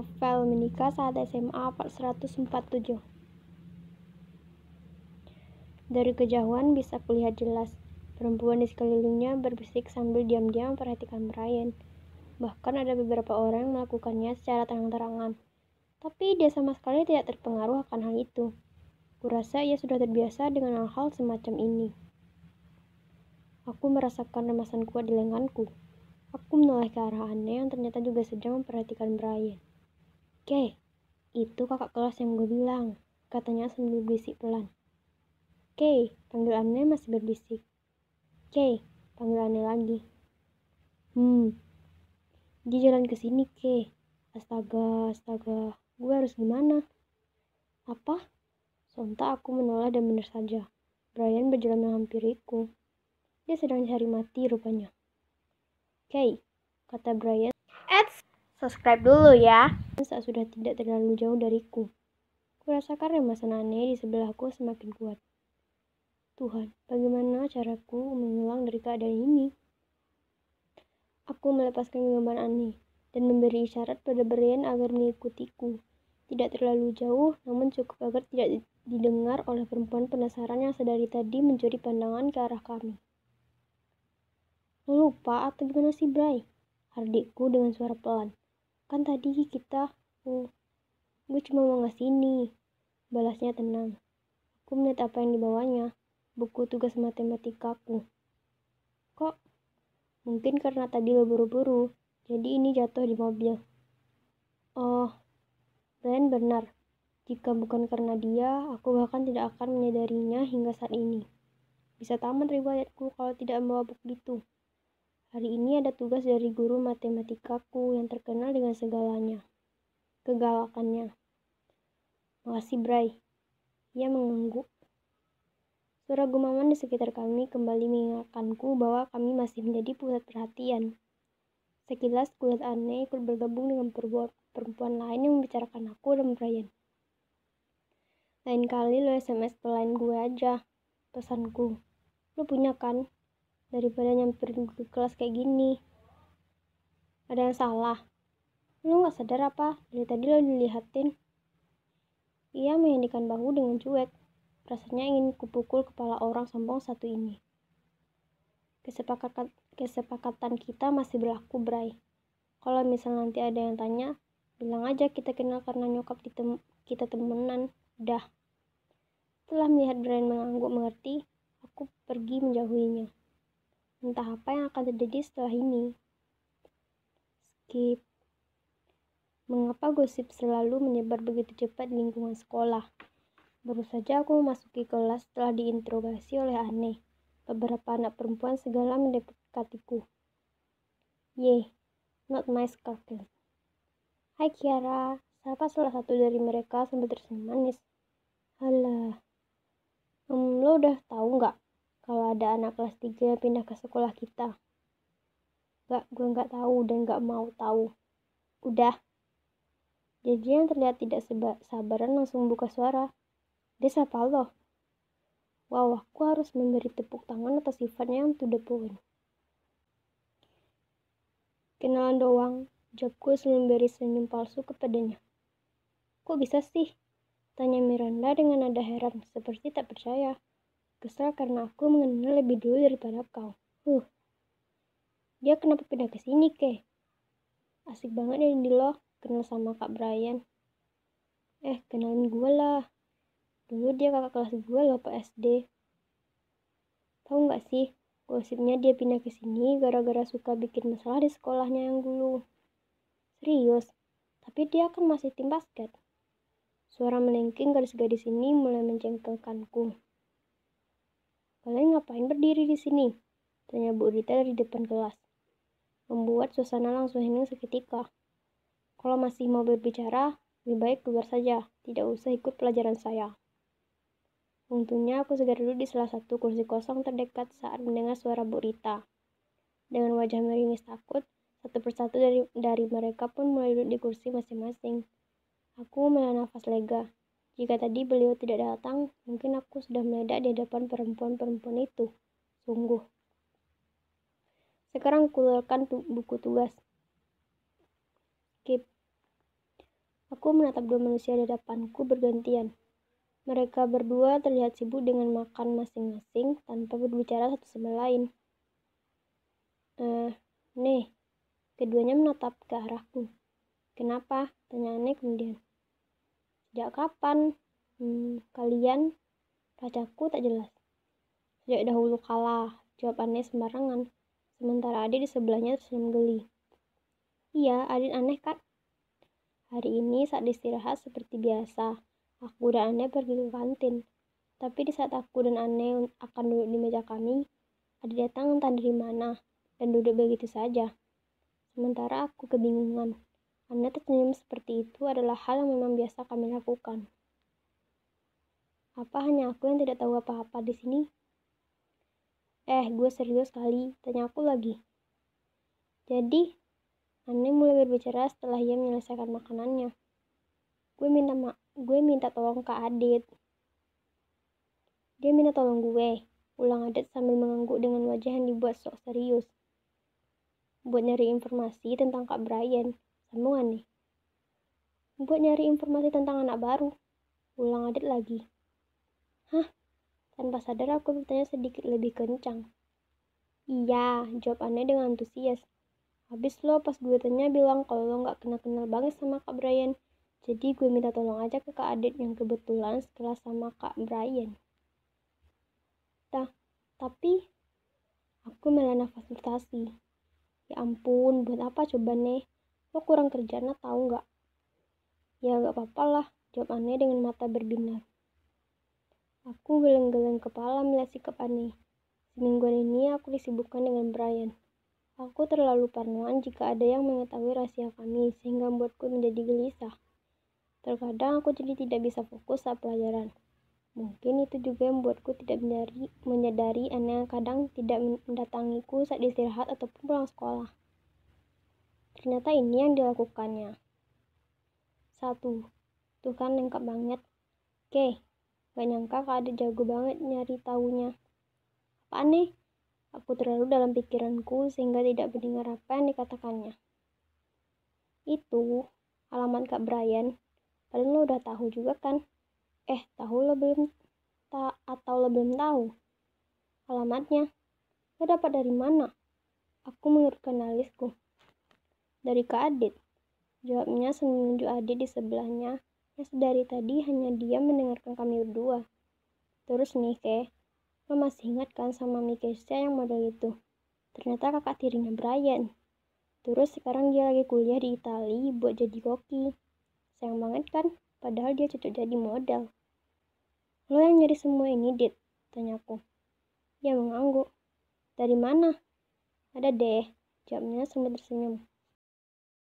Novel menikah saat SMA 147. Dari kejauhan bisa kulihat jelas, perempuan di sekelilingnya berbisik sambil diam-diam memperhatikan Brian. Bahkan ada beberapa orang yang melakukannya secara terang-terangan. Tapi dia sama sekali tidak terpengaruh akan hal itu. Kurasa ia sudah terbiasa dengan hal-hal semacam ini. Aku merasakan remasan kuat di lenganku. Aku menoleh ke arah Anne yang ternyata juga sedang memperhatikan Brian. "Oke, itu kakak kelas yang gue bilang," katanya sambil berbisik pelan. "Oke," panggil Anne masih berbisik. "Oke," panggil Anne lagi. Dia jalan ke sini, Ke. Astaga, gue harus gimana?" "Apa?" Sontak aku menoleh dan benar saja. Brian berjalan menghampiriku. Dia sedang cari mati rupanya. "Oke," kata Brian. Subscribe dulu ya. Saat sudah tidak terlalu jauh dariku. Kurasakan remasan Anne di sebelahku semakin kuat. Tuhan, bagaimana caraku menghilang dari keadaan ini? Aku melepaskan genggaman Anne dan memberi isyarat pada Brian agar mengikutiku. Tidak terlalu jauh, namun cukup agar tidak didengar oleh perempuan penasaran yang sedari tadi mencuri pandangan ke arah kami. "Lo lupa atau gimana sih, Bray?" hardikku dengan suara pelan. "Kan tadi kita..." "Gue cuma mau ngesini," balasnya tenang. Aku melihat apa yang dibawanya, buku tugas matematikaku. "Kok? Mungkin karena tadi lo buru-buru, jadi ini jatuh di mobil." "Oh," Brian benar. Jika bukan karena dia, aku bahkan tidak akan menyadarinya hingga saat ini. Bisa tamat riwayatku kalau tidak membawa buku itu. Hari ini ada tugas dari guru matematikaku yang terkenal dengan kegalakannya. "Makasih, Bray." Ia mengangguk. Suara gumaman di sekitar kami kembali mengingatkanku bahwa kami masih menjadi pusat perhatian. Sekilas kulihat Anne ikut bergabung dengan perempuan lain yang membicarakan aku dan Brian. "Lain kali lo SMS pelain gue aja," pesanku. "Lo punya kan? Daripada nyamperin gue ke kelas kayak gini." "Ada yang salah? Lo gak sadar apa? Dari tadi lo dilihatin." Ia menyandikan bahu dengan cuek. Rasanya ingin kupukul kepala orang sombong satu ini. Kesepakatan kita masih berlaku, Bray. Kalau misal nanti ada yang tanya, bilang aja kita kenal karena nyokap kita temenan. Udah. Setelah melihat Brian mengangguk mengerti, aku pergi menjauhinya. Entah apa yang akan terjadi setelah ini. Skip. Mengapa gosip selalu menyebar begitu cepat di lingkungan sekolah? Baru saja aku memasuki kelas setelah diinterogasi oleh Anne. Beberapa anak perempuan segala mendekatiku. Not my Scarfield. "Hai Kiara," sapa salah satu dari mereka sambil tersenyum manis. "Halah. Lo udah tahu nggak kalau ada anak kelas 3 yang pindah ke sekolah kita?" "Nggak, gue nggak tahu dan nggak mau tahu." "Udah." Jadi yang terlihat tidak sabaran langsung buka suara. "Dia siapa lo?" Wow, aku harus memberi tepuk tangan atas sifatnya yang to the point. "Kenalan doang," jawabku sebelum memberi senyum palsu kepadanya. "Kok bisa sih?" tanya Miranda dengan nada heran, seperti tak percaya. "Kesal karena aku mengenal lebih dulu daripada kau." "Dia kenapa pindah ke sini, Ke?" "Asik banget ya di lo, kenal sama Kak Brian." Kenalin gue lah. Dulu dia kakak kelas gue loh Pak SD. Tahu nggak sih, gosipnya dia pindah ke sini gara-gara suka bikin masalah di sekolahnya yang dulu." "Serius? Tapi dia kan masih tim basket." Suara melengking gadis-gadis ini mulai mencengkelkanku. "Kalian ngapain berdiri di sini?" tanya Bu Rita dari depan kelas. Membuat suasana langsung hening seketika. "Kalau masih mau berbicara, lebih baik keluar saja. Tidak usah ikut pelajaran saya." Untungnya aku segera duduk di salah satu kursi kosong terdekat saat mendengar suara Bu Rita. Dengan wajah meringis takut, satu persatu dari mereka pun mulai duduk di kursi masing-masing. Aku menghela nafas lega. Jika tadi beliau tidak datang, mungkin aku sudah meledak di hadapan perempuan-perempuan itu. Sungguh. Sekarang keluarkan buku tugas. Skip. Aku menatap dua manusia di depanku bergantian. Mereka berdua terlihat sibuk dengan makan masing-masing tanpa berbicara satu sama lain. Nih, keduanya menatap ke arahku. Kenapa? Tanya Aneh kemudian. Sejak kapan? Kalian? Racaku tak jelas. Sejak dahulu kala, jawab Aneh sembarangan. Sementara adik di sebelahnya tersenyum geli. Iya, adik aneh kan? Hari ini saat istirahat seperti biasa, aku dan Aneh pergi ke kantin. Tapi di saat aku dan Aneh akan duduk di meja kami, adik datang entah dari mana dan duduk begitu saja. Sementara aku kebingungan. Aneh tersenyum seperti itu adalah hal yang memang biasa kami lakukan. Apa hanya aku yang tidak tahu apa-apa di sini? Gue serius kali, tanya aku lagi. Jadi, Aneh mulai berbicara setelah ia menyelesaikan makanannya. Gue minta tolong ke Adit. Dia minta tolong gue, ulang Adit sambil mengangguk dengan wajah yang dibuat sok serius. Buat nyari informasi tentang Kak Brian, sambung Aneh. Buat nyari informasi tentang anak baru, ulang Adit lagi. Hah? Tanpa sadar aku bertanya sedikit lebih kencang. Iya, jawab Aneh dengan antusias. Habis lo pas gue tanya bilang kalau lo gak kenal-kenal banget sama Kak Brian. Jadi gue minta tolong aja ke Kak Adit yang kebetulan sekelas sama Kak Brian. Tapi aku malah nafas frustasi. Ya ampun, buat apa coba Nih? Lo kurang kerjaan tahu gak? Ya gak apa-apa lah, jawab Aneh dengan mata berbinar. Aku geleng-geleng kepala melihat sikap Aneh. Semingguan ini aku disibukkan dengan Brian. Aku terlalu parnoan jika ada yang mengetahui rahasia kami, sehingga membuatku menjadi gelisah. Terkadang aku jadi tidak bisa fokus saat pelajaran. Mungkin itu juga yang membuatku tidak menyadari Aneh kadang tidak mendatangiku saat istirahat ataupun pulang sekolah. Ternyata ini yang dilakukannya. 1. Tuh kan lengkap banget. Oke, gak nyangka Kak Adit jago banget nyari taunya. Apa Aneh? Aku terlalu dalam pikiranku sehingga tidak mendengar apa yang dikatakannya. Itu alamat Kak Brian. Padahal lo udah tahu juga kan? Tahu lo belum atau lo belum tahu? Alamatnya? Lo dapat dari mana? Aku mengerutkan alisku. Dari Kak Adit. Jawabnya sambil menunjuk Adit di sebelahnya yang sedari tadi hanya dia mendengarkan kami berdua. Terus nih, lo masih ingat kan sama Mikesha yang model itu? Ternyata kakak tirinya Brian. Terus sekarang dia lagi kuliah di Italia buat jadi koki. Sayang banget kan? Padahal dia cocok jadi model. Lo yang nyari semua ini, Dit? Tanyaku. Dia mengangguk. Dari mana? Ada deh, jawabnya sambil tersenyum.